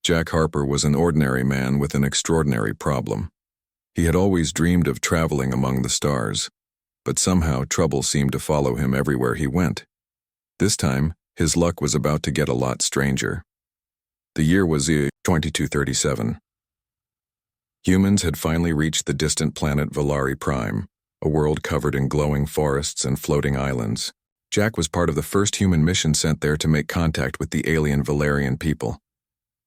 Jack Harper was an ordinary man with an extraordinary problem. He had always dreamed of traveling among the stars, but somehow trouble seemed to follow him everywhere he went. This time, his luck was about to get a lot stranger. The year was 2237. Humans had finally reached the distant planet Valari Prime, a world covered in glowing forests and floating islands. Jack was part of the first human mission sent there to make contact with the alien Valarian people.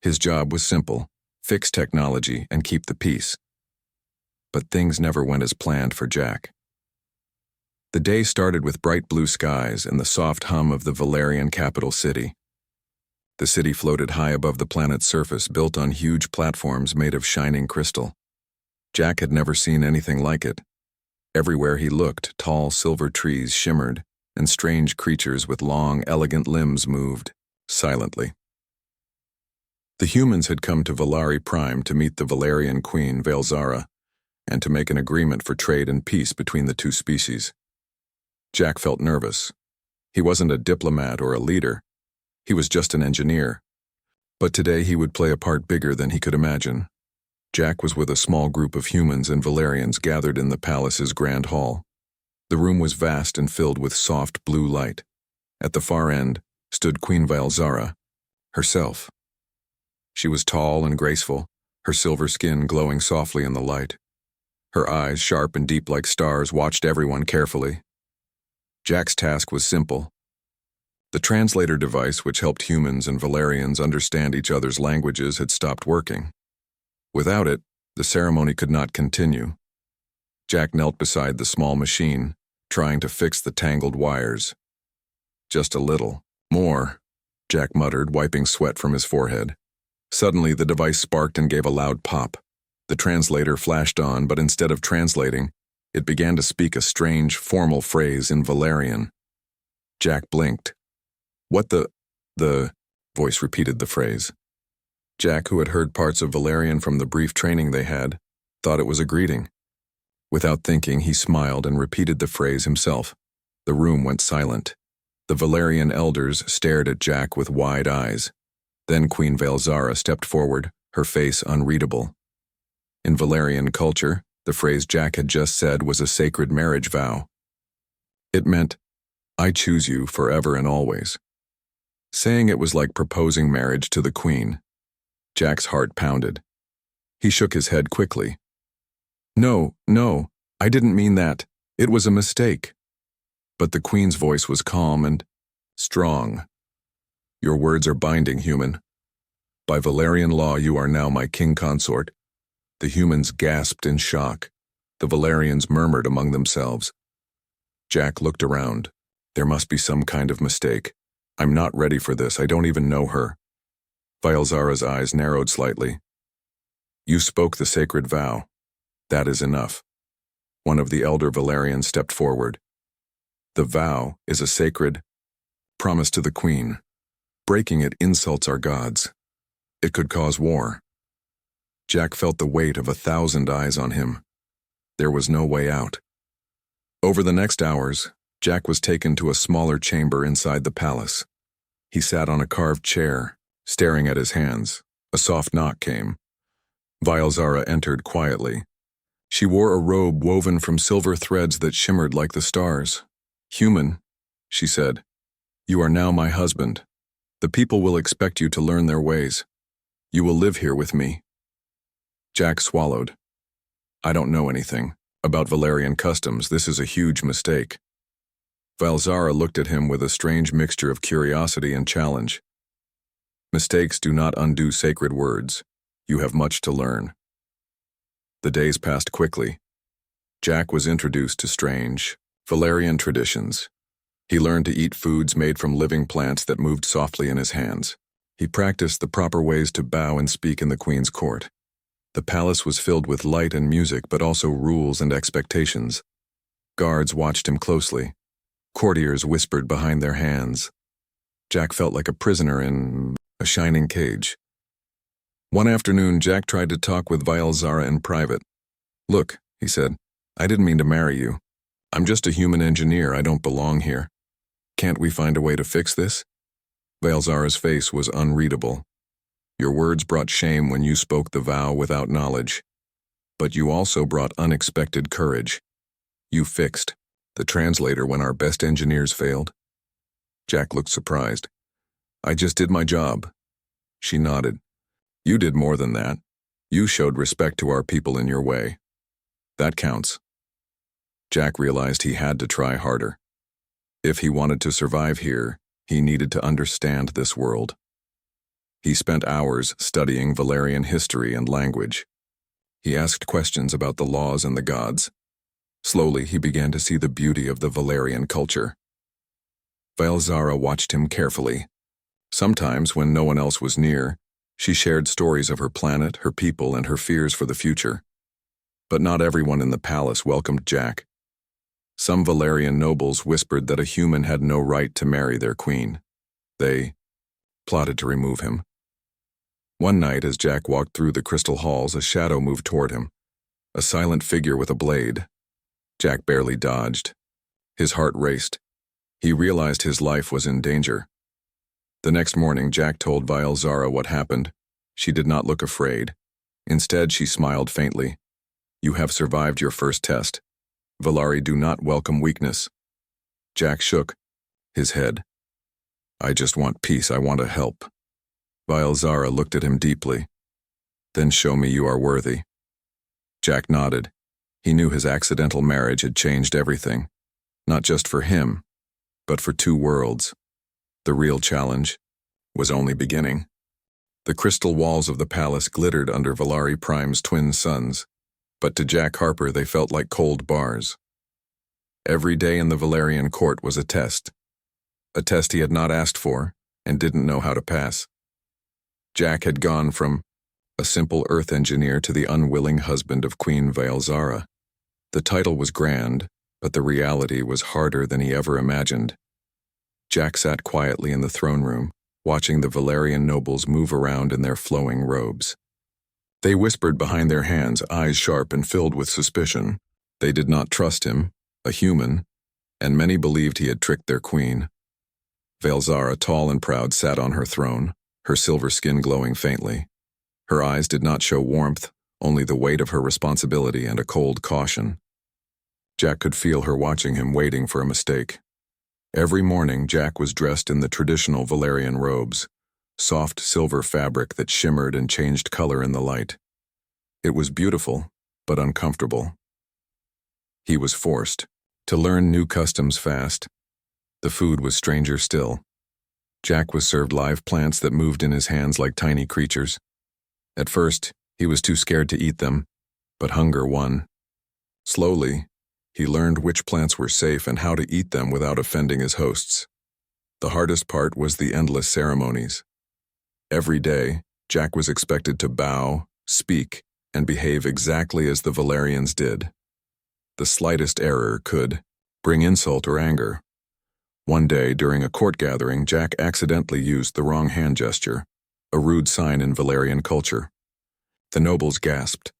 His job was simple: fix technology and keep the peace. But things never went as planned for Jack. The day started with bright blue skies and the soft hum of the Valarian capital city. The city floated high above the planet's surface, built on huge platforms made of shining crystal. Jack had never seen anything like it. Everywhere he looked, tall silver trees shimmered, and strange creatures with long, elegant limbs moved, silently. The humans had come to Valari Prime to meet the Valarian queen, Valzara, and to make an agreement for trade and peace between the two species. Jack felt nervous. He wasn't a diplomat or a leader. He was just an engineer. But today he would play a part bigger than he could imagine. Jack was with a small group of humans and Valarians gathered in the palace's grand hall. The room was vast and filled with soft blue light. At the far end stood Queen Valzara herself. She was tall and graceful, her silver skin glowing softly in the light. Her eyes, sharp and deep like stars, watched everyone carefully. Jack's task was simple. The translator device, which helped humans and Valarians understand each other's languages, had stopped working. Without it, the ceremony could not continue. Jack knelt beside the small machine, trying to fix the tangled wires. Just a little. More, Jack muttered, wiping sweat from his forehead. Suddenly, the device sparked and gave a loud pop. The translator flashed on, but instead of translating, it began to speak a strange, formal phrase in Valarian. Jack blinked. "What the voice repeated the phrase. Jack, who had heard parts of Valarian from the brief training they had, thought it was a greeting. Without thinking, he smiled and repeated the phrase himself. The room went silent. The Valarian elders stared at Jack with wide eyes. Then Queen Valzara stepped forward, her face unreadable. In Valarian culture, the phrase Jack had just said was a sacred marriage vow. It meant, "I choose you forever and always." Saying it was like proposing marriage to the queen. Jack's heart pounded. He shook his head quickly. No, I didn't mean that. It was a mistake." But the queen's voice was calm and strong. "Your words are binding, human. By Valarian law, you are now my king consort." The humans gasped in shock. The Valarians murmured among themselves. Jack looked around. There must be some kind of mistake. I'm not ready for this. I don't even know her. Valzara's eyes narrowed slightly. "You spoke the sacred vow. That is enough." One of the elder Valarians stepped forward. "The vow is a sacred promise to the queen. Breaking it insults our gods. It could cause war." Jack felt the weight of 1,000 eyes on him. There was no way out. Over the next hours, Jack was taken to a smaller chamber inside the palace. He sat on a carved chair, staring at his hands. A soft knock came. Valzara entered quietly. She wore a robe woven from silver threads that shimmered like the stars. "Human," she said, "you are now my husband. The people will expect you to learn their ways. You will live here with me." Jack swallowed. "I don't know anything about Valarian customs. This is a huge mistake." Valzara looked at him with a strange mixture of curiosity and challenge. "Mistakes do not undo sacred words. You have much to learn." The days passed quickly. Jack was introduced to strange Valarian traditions. He learned to eat foods made from living plants that moved softly in his hands. He practiced the proper ways to bow and speak in the queen's court. The palace was filled with light and music, but also rules and expectations. Guards watched him closely. Courtiers whispered behind their hands. Jack felt like a prisoner in a shining cage. One afternoon, Jack tried to talk with Valzara in private. "Look," he said, "I didn't mean to marry you. I'm just a human engineer. I don't belong here. Can't we find a way to fix this?" Valzara's face was unreadable. Your words brought shame when you spoke the vow without knowledge. But you also brought unexpected courage. You fixed the translator when our best engineers failed. Jack looked surprised. I just did my job. She nodded. You did more than that. You showed respect to our people in your way. That counts. Jack realized he had to try harder. If he wanted to survive here, he needed to understand this world. He spent hours studying Valerian history and language. He asked questions about the laws and the gods. Slowly, he began to see the beauty of the Valerian culture. Valzara watched him carefully. Sometimes, when no one else was near, she shared stories of her planet, her people, and her fears for the future. But not everyone in the palace welcomed Jack. Some Valerian nobles whispered that a human had no right to marry their queen. They plotted to remove him. One night, as Jack walked through the crystal halls, a shadow moved toward him. A silent figure with a blade. Jack barely dodged. His heart raced. He realized his life was in danger. The next morning, Jack told Valzara what happened. She did not look afraid. Instead, she smiled faintly. You have survived your first test. Valari do not welcome weakness. Jack shook his head. I just want peace. I want to help. Valzara looked at him deeply. Then show me you are worthy. Jack nodded. He knew his accidental marriage had changed everything. Not just for him, but for two worlds. The real challenge was only beginning. The crystal walls of the palace glittered under Valari Prime's twin suns, but to Jack Harper they felt like cold bars. Every day in the Valerian court was a test he had not asked for and didn't know how to pass. Jack had gone from a simple earth engineer to the unwilling husband of Queen Valzara. The title was grand, but the reality was harder than he ever imagined. Jack sat quietly in the throne room, watching the Valerian nobles move around in their flowing robes. They whispered behind their hands, eyes sharp and filled with suspicion. They did not trust him, a human, and many believed he had tricked their queen. Valzara, tall and proud, sat on her throne, her silver skin glowing faintly. Her eyes did not show warmth, only the weight of her responsibility and a cold caution. Jack could feel her watching him, waiting for a mistake. Every morning, Jack was dressed in the traditional Valerian robes, soft silver fabric that shimmered and changed color in the light. It was beautiful, but uncomfortable. He was forced to learn new customs fast. The food was stranger still. Jack was served live plants that moved in his hands like tiny creatures. At first, he was too scared to eat them, but hunger won. Slowly, he learned which plants were safe and how to eat them without offending his hosts. The hardest part was the endless ceremonies. Every day, Jack was expected to bow, speak, and behave exactly as the Valerians did. The slightest error could bring insult or anger. One day, during a court gathering, Jack accidentally used the wrong hand gesture, a rude sign in Valerian culture. The nobles gasped.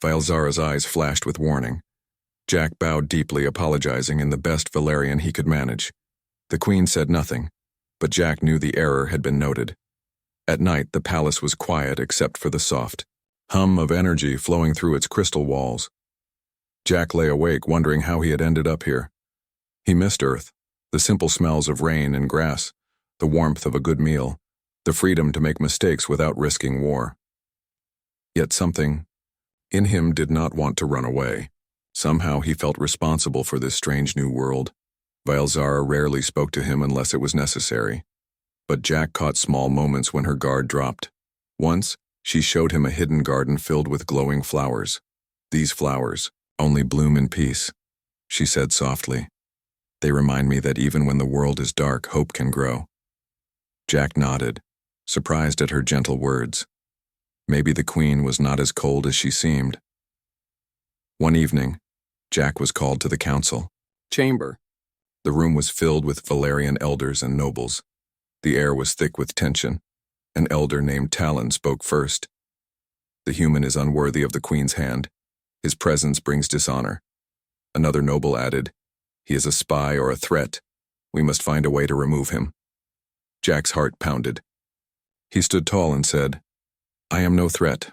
Valzara's eyes flashed with warning. Jack bowed deeply, apologizing in the best Valerian he could manage. The queen said nothing, but Jack knew the error had been noted. At night, the palace was quiet except for the soft hum of energy flowing through its crystal walls. Jack lay awake, wondering how he had ended up here. He missed Earth, the simple smells of rain and grass, the warmth of a good meal, the freedom to make mistakes without risking war. Yet something in him did not want to run away. Somehow he felt responsible for this strange new world. Valzara rarely spoke to him unless it was necessary. But Jack caught small moments when her guard dropped. Once, she showed him a hidden garden filled with glowing flowers. These flowers only bloom in peace, she said softly. They remind me that even when the world is dark, hope can grow. Jack nodded, surprised at her gentle words. Maybe the queen was not as cold as she seemed. One evening, Jack was called to the council chamber. The room was filled with Valerian elders and nobles. The air was thick with tension. An elder named Talon spoke first. The human is unworthy of the queen's hand. His presence brings dishonor. Another noble added, he is a spy or a threat. We must find a way to remove him. Jack's heart pounded. He stood tall and said, I am no threat.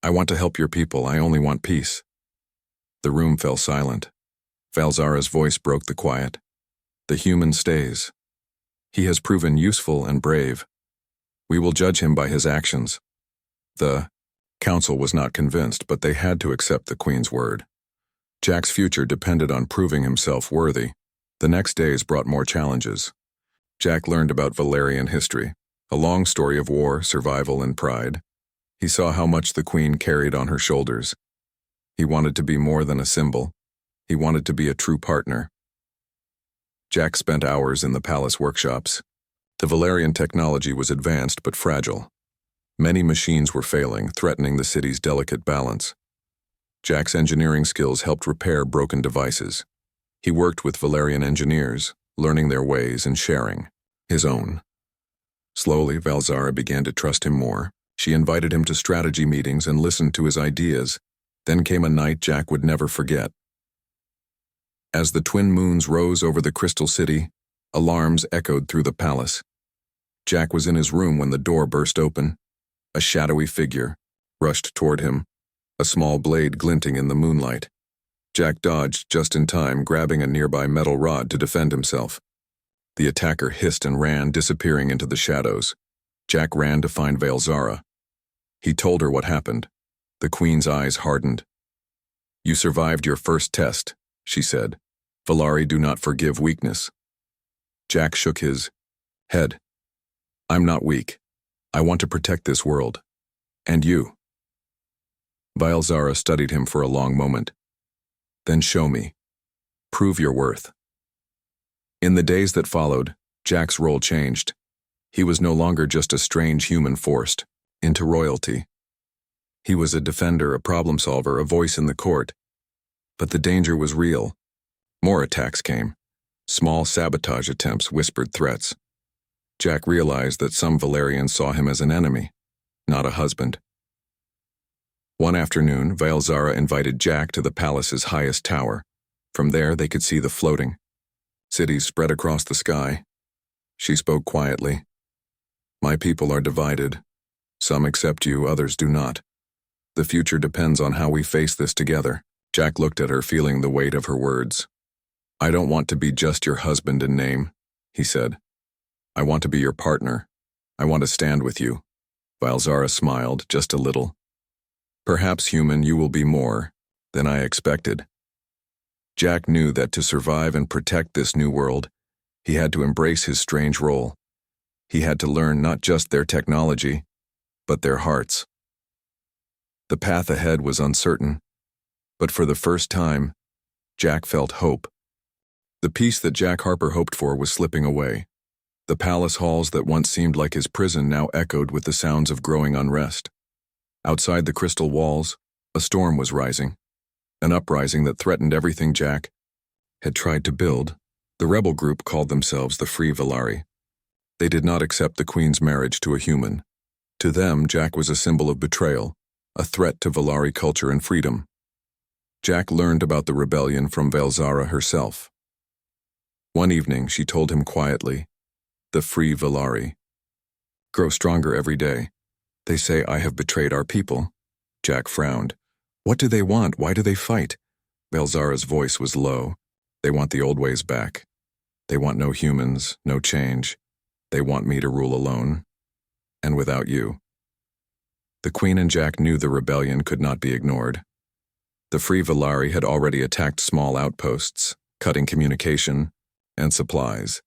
I want to help your people. I only want peace. The room fell silent. Valzara's voice broke the quiet. The human stays. He has proven useful and brave. We will judge him by his actions. The council was not convinced, but they had to accept the Queen's word. Jack's future depended on proving himself worthy. The next days brought more challenges. Jack learned about Valerian history, a long story of war, survival, and pride. He saw how much the Queen carried on her shoulders. He wanted to be more than a symbol. He wanted to be a true partner. Jack spent hours in the palace workshops. The Valerian technology was advanced but fragile. Many machines were failing, threatening the city's delicate balance. Jack's engineering skills helped repair broken devices. He worked with Valerian engineers, learning their ways and sharing his own. Slowly, Valzara began to trust him more. She invited him to strategy meetings and listened to his ideas. Then came a night Jack would never forget. As the twin moons rose over the Crystal City, alarms echoed through the palace. Jack was in his room when the door burst open. A shadowy figure rushed toward him, a small blade glinting in the moonlight. Jack dodged just in time, grabbing a nearby metal rod to defend himself. The attacker hissed and ran, disappearing into the shadows. Jack ran to find Valzara. He told her what happened. The Queen's eyes hardened. "You survived your first test," she said. "Valari do not forgive weakness." Jack shook his head. "I'm not weak. I want to protect this world. And you." Valzara studied him for a long moment. "Then show me. Prove your worth." In the days that followed, Jack's role changed. He was no longer just a strange human forced into royalty. He was a defender, a problem solver, a voice in the court. But the danger was real. More attacks came. Small sabotage attempts, whispered threats. Jack realized that some Valerians saw him as an enemy, not a husband. One afternoon, Valzara invited Jack to the palace's highest tower. From there, they could see the floating cities spread across the sky. She spoke quietly. "My people are divided. Some accept you, others do not. The future depends on how we face this together." Jack looked at her, feeling the weight of her words. "I don't want to be just your husband in name," he said. "I want to be your partner. I want to stand with you." Valzara smiled, just a little. "Perhaps, human, you will be more than I expected." Jack knew that to survive and protect this new world, he had to embrace his strange role. He had to learn not just their technology, but their hearts. The path ahead was uncertain, but for the first time, Jack felt hope. The peace that Jack Harper hoped for was slipping away. The palace halls that once seemed like his prison now echoed with the sounds of growing unrest. Outside the crystal walls, a storm was rising, an uprising that threatened everything Jack had tried to build. The rebel group called themselves the Free Valari. They did not accept the Queen's marriage to a human. To them, Jack was a symbol of betrayal, a threat to Valari culture and freedom. Jack learned about the rebellion from Valzara herself. One evening, she told him quietly, "The Free Valari grow stronger every day. They say I have betrayed our people." Jack frowned. "What do they want? Why do they fight?" Valzara's voice was low. "They want the old ways back. They want no humans, no change. They want me to rule alone. And without you." The Queen and Jack knew the rebellion could not be ignored. The Free Valari had already attacked small outposts, cutting communication and supplies.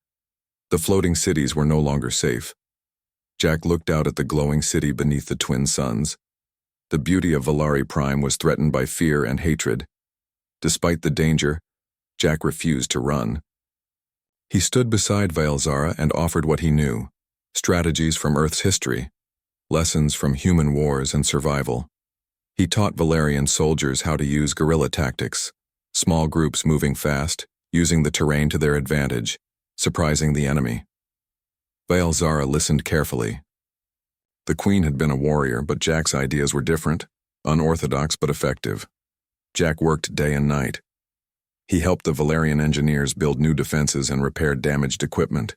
The floating cities were no longer safe. Jack looked out at the glowing city beneath the twin suns. The beauty of Valari Prime was threatened by fear and hatred. Despite the danger, Jack refused to run. He stood beside Valzara and offered what he knew: strategies from Earth's history, lessons from human wars and survival. He taught Valerian soldiers how to use guerrilla tactics, small groups moving fast, using the terrain to their advantage, surprising the enemy. Valzara listened carefully. The Queen had been a warrior, but Jack's ideas were different, unorthodox but effective. Jack worked day and night. He helped the Valerian engineers build new defenses and repaired damaged equipment.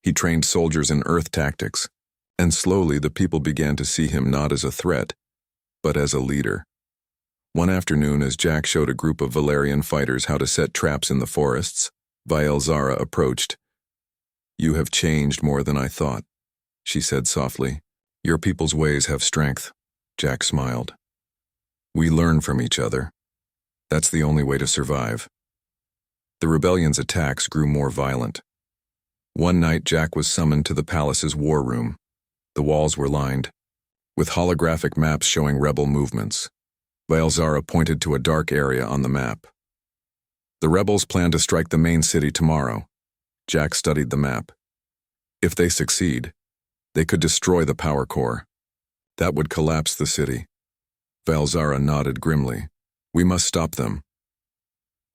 He trained soldiers in Earth tactics, And slowly the people began to see him not as a threat, but as a leader. One afternoon, as Jack showed a group of Valerian fighters how to set traps in the forests, Vielzara approached. "You have changed more than I thought," she said softly. "Your people's ways have strength." Jack smiled. "We learn from each other. That's the only way to survive." The rebellion's attacks grew more violent. One night, Jack was summoned to the palace's war room. The walls were lined with holographic maps showing rebel movements. Vielzara pointed to a dark area on the map. "The rebels plan to strike the main city tomorrow." Jack studied the map. "If they succeed, they could destroy the power core. That would collapse the city." Vielzara nodded grimly. "We must stop them."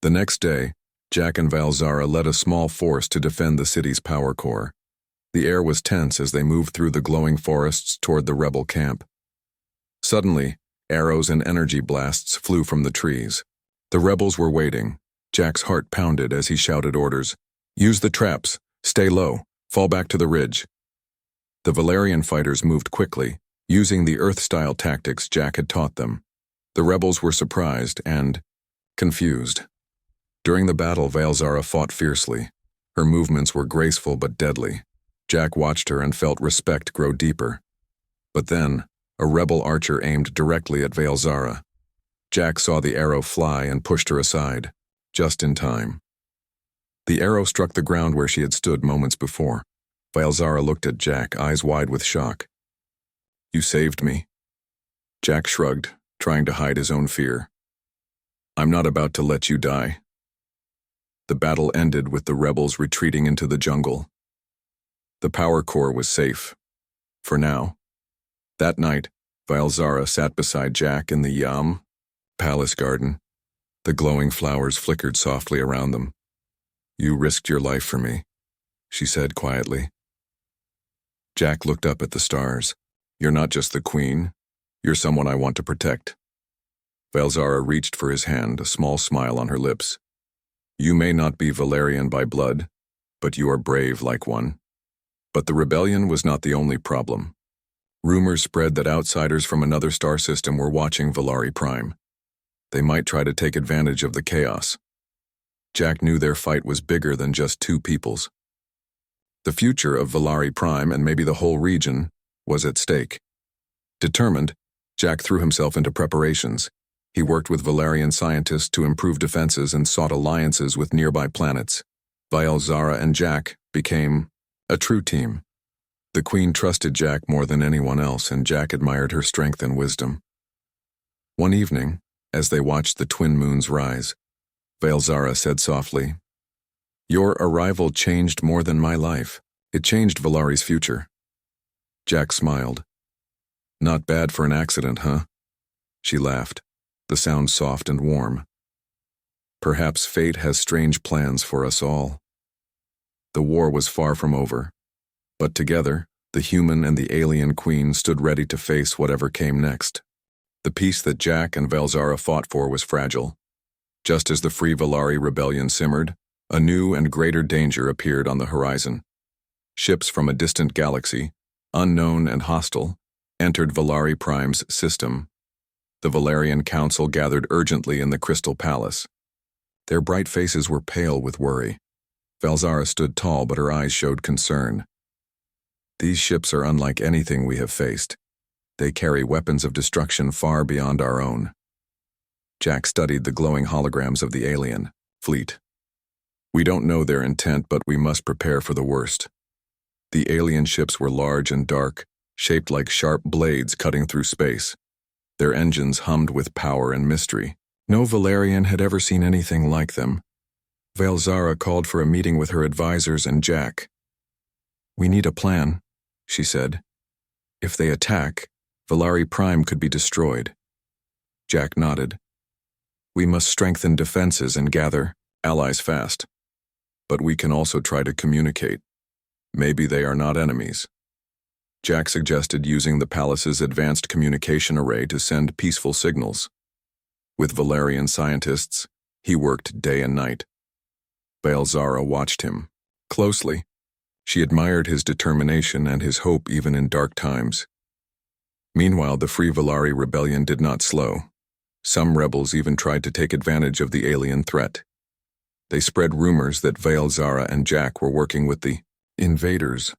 The next day, Jack and Vielzara led a small force to defend the city's power core. The air was tense as they moved through the glowing forests toward the rebel camp. Suddenly, arrows and energy blasts flew from the trees. The rebels were waiting. Jack's heart pounded as he shouted orders. "Use the traps. Stay low. Fall back to the ridge." The Valerian fighters moved quickly, using the Earth-style tactics Jack had taught them. The rebels were surprised and confused. During the battle, Vielzara fought fiercely. Her movements were graceful but deadly. Jack watched her and felt respect grow deeper. But then, a rebel archer aimed directly at Vielzara. Jack saw the arrow fly and pushed her aside, just in time. The arrow struck the ground where she had stood moments before. Vielzara looked at Jack, eyes wide with shock. "You saved me." Jack shrugged, trying to hide his own fear. "I'm not about to let you die." The battle ended with the rebels retreating into the jungle. The power core was safe. For now. That night, Vielzara sat beside Jack in the palace garden. The glowing flowers flickered softly around them. "You risked your life for me," she said quietly. Jack looked up at the stars. "You're not just the queen. You're someone I want to protect." Vielzara reached for his hand, a small smile on her lips. "You may not be Valerian by blood, but you are brave like one." But the rebellion was not the only problem. Rumors spread that outsiders from another star system were watching Valari Prime. They might try to take advantage of the chaos. Jack knew their fight was bigger than just two peoples. The future of Valari Prime, and maybe the whole region, was at stake. Determined, Jack threw himself into preparations. He worked with Valerian scientists to improve defenses and sought alliances with nearby planets. Vielzara and Jack became a true team. The Queen trusted Jack more than anyone else, and Jack admired her strength and wisdom. One evening, as they watched the twin moons rise, Vielzara said softly, "Your arrival changed more than my life. It changed Valari's future." Jack smiled. "Not bad for an accident, huh?" She laughed, the sound soft and warm. "Perhaps fate has strange plans for us all." The war was far from over, but together, the human and the alien queen stood ready to face whatever came next. The peace that Jack and Vielzara fought for was fragile. Just as the Free Valari rebellion simmered, a new and greater danger appeared on the horizon. Ships from a distant galaxy, unknown and hostile, entered Valari Prime's system. The Valerian Council gathered urgently in the Crystal Palace. Their bright faces were pale with worry. Vielzara stood tall, but her eyes showed concern. "These ships are unlike anything we have faced. They carry weapons of destruction far beyond our own." Jack studied the glowing holograms of the alien fleet. "We don't know their intent, but we must prepare for the worst." The alien ships were large and dark, shaped like sharp blades cutting through space. Their engines hummed with power and mystery. No Valerian had ever seen anything like them. Vielzara called for a meeting with her advisors and Jack. "We need a plan," she said. "If they attack, Valari Prime could be destroyed." Jack nodded. "We must strengthen defenses and gather allies fast. But we can also try to communicate. Maybe they are not enemies." Jack suggested using the palace's advanced communication array to send peaceful signals. With Valerian scientists, he worked day and night. Vielzara watched him closely. She admired his determination and his hope even in dark times. Meanwhile, the Free Valari rebellion did not slow. Some rebels even tried to take advantage of the alien threat. They spread rumors that Vael, Zara, and Jack were working with the invaders.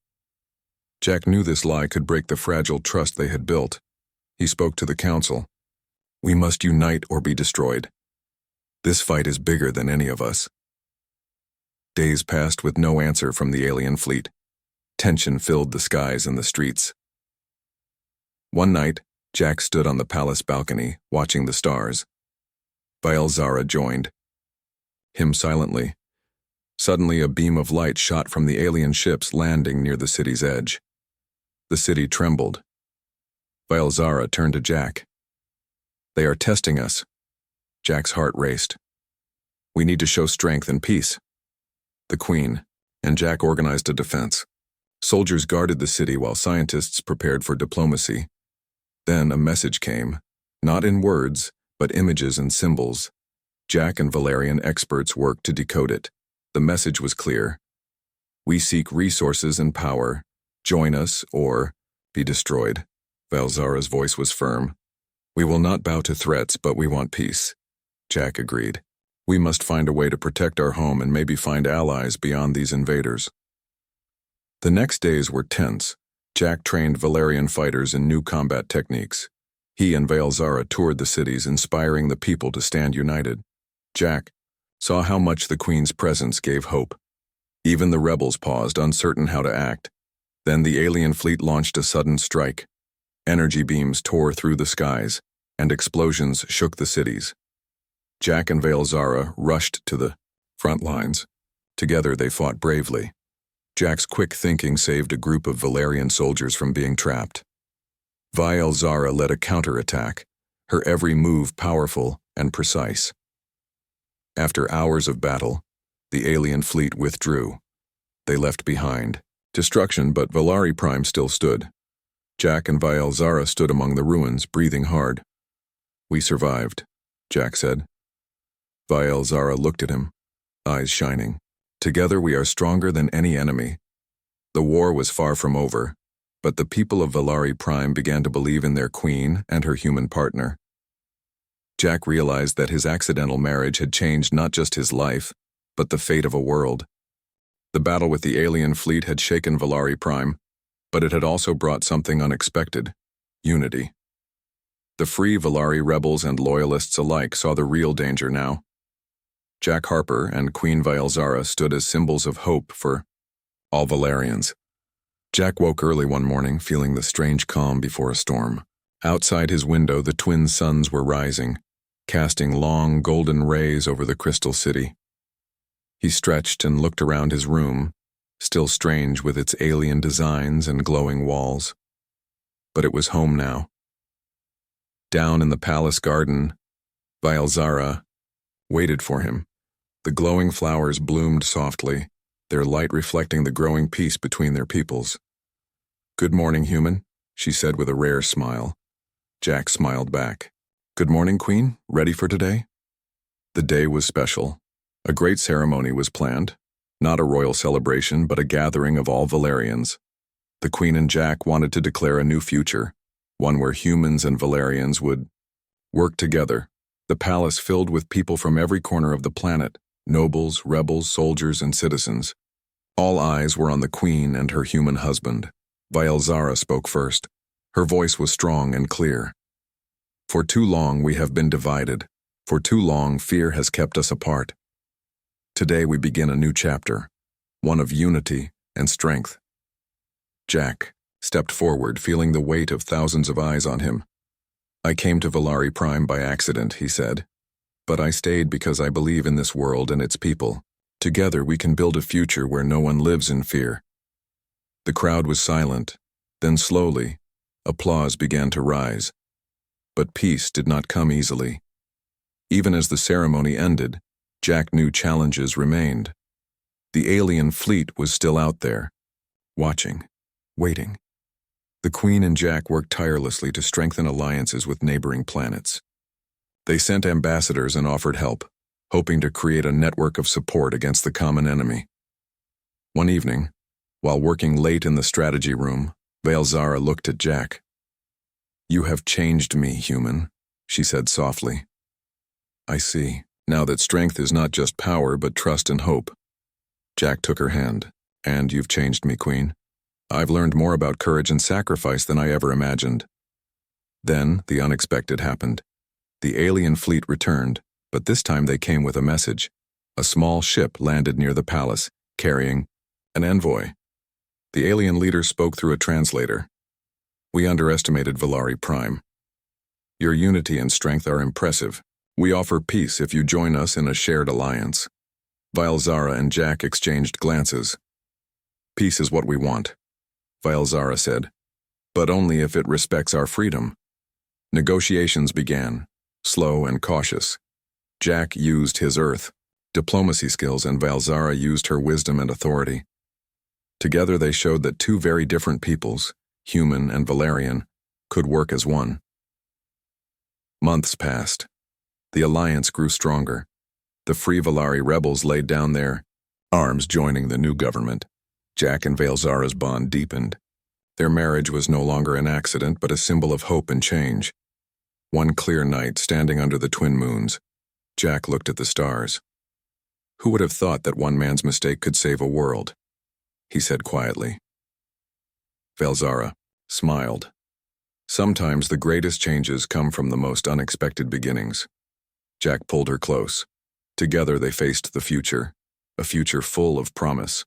Jack knew this lie could break the fragile trust they had built. He spoke to the council. "We must unite or be destroyed. This fight is bigger than any of us." Days passed with no answer from the alien fleet. Tension filled the skies and the streets. One night, Jack stood on the palace balcony, watching the stars. Vael, Zara joined him silently. Suddenly, a beam of light shot from the alien ships landing near the city's edge. The city trembled. Vael, Zara turned to Jack. "They are testing us." Jack's heart raced. "We need to show strength and peace." The Queen and Jack organized a defense. Soldiers guarded the city while scientists prepared for diplomacy. Then a message came, not in words, but images and symbols. Jack and Valerian experts worked to decode it. The message was clear. "We seek resources and power. Join us or be destroyed." Vael, Zara's voice was firm. "We will not bow to threats, but we want peace." Jack agreed. "We must find a way to protect our home and maybe find allies beyond these invaders." The next days were tense. Jack trained Valerian fighters in new combat techniques. He and Vael, Zara toured the cities, inspiring the people to stand united. Jack saw how much the Queen's presence gave hope. Even the rebels paused, uncertain how to act. Then the alien fleet launched a sudden strike. Energy beams tore through the skies, and explosions shook the cities. Jack and Vael, Zara rushed to the front lines. Together they fought bravely. Jack's quick thinking saved a group of Valerian soldiers from being trapped. Vael, Zara led a counterattack, her every move powerful and precise. After hours of battle, the alien fleet withdrew. They left behind destruction, but Valari Prime still stood. Jack and Vael, Zara stood among the ruins, breathing hard. "We survived," Jack said. Vael, Zara looked at him, eyes shining. "Together we are stronger than any enemy." The war was far from over, but the people of Valari Prime began to believe in their queen and her human partner. Jack realized that his accidental marriage had changed not just his life, but the fate of a world. The battle with the alien fleet had shaken Valari Prime, but it had also brought something unexpected: unity. The Free Valari rebels and loyalists alike saw the real danger now. Jack Harper and Queen Vael, Zara stood as symbols of hope for all Valerians. Jack woke early one morning, feeling the strange calm before a storm. Outside his window, the twin suns were rising, casting long golden rays over the crystal city. He stretched and looked around his room, still strange with its alien designs and glowing walls. But it was home now. Down in the palace garden, Vael, Zara waited for him. The glowing flowers bloomed softly, their light reflecting the growing peace between their peoples. "Good morning, human," she said with a rare smile. Jack smiled back. "Good morning, Queen. Ready for today?" The day was special. A great ceremony was planned. Not a royal celebration, but a gathering of all Valerians. The Queen and Jack wanted to declare a new future, one where humans and Valerians would work together. The palace filled with people from every corner of the planet, nobles, rebels, soldiers, and citizens. All eyes were on the Queen and her human husband. Vael, Zara spoke first. Her voice was strong and clear. "For too long we have been divided. For too long fear has kept us apart. Today we begin a new chapter, one of unity and strength." Jack stepped forward, feeling the weight of thousands of eyes on him. "I came to Valari Prime by accident," he said. "But I stayed because I believe in this world and its people. Together we can build a future where no one lives in fear." The crowd was silent. Then slowly, applause began to rise. But peace did not come easily. Even as the ceremony ended, Jack knew challenges remained. The alien fleet was still out there, watching, waiting. The Queen and Jack worked tirelessly to strengthen alliances with neighboring planets. They sent ambassadors and offered help, hoping to create a network of support against the common enemy. One evening, While working late in the strategy room, Valzara looked at Jack. "You have changed me, human," she said softly. "I see, now that strength is not just power but trust and hope." Jack took her hand. "And you've changed me, Queen. I've learned more about courage and sacrifice than I ever imagined." Then the unexpected happened. The alien fleet returned, but this time they came with a message. A small ship landed near the palace, carrying an envoy. The alien leader spoke through a translator. "We underestimated Valari Prime. Your unity and strength are impressive. We offer peace if you join us in a shared alliance." Valzara and Jack exchanged glances. "Peace is what we want," Valzara said, "but only if it respects our freedom." Negotiations began, slow and cautious. Jack used his earth, diplomacy skills, and Valzara used her wisdom and authority. Together they showed that two very different peoples, human and Valerian, could work as one. Months passed. The alliance grew stronger. The Free Valari rebels laid down their arms, joining the new government. Jack and Valzara's bond deepened. Their marriage was no longer an accident, but a symbol of hope and change. One clear night, standing under the twin moons, Jack looked at the stars. "Who would have thought that one man's mistake could save a world?" he said quietly. Valzara smiled. "Sometimes the greatest changes come from the most unexpected beginnings." Jack pulled her close. Together they faced the future, a future full of promise.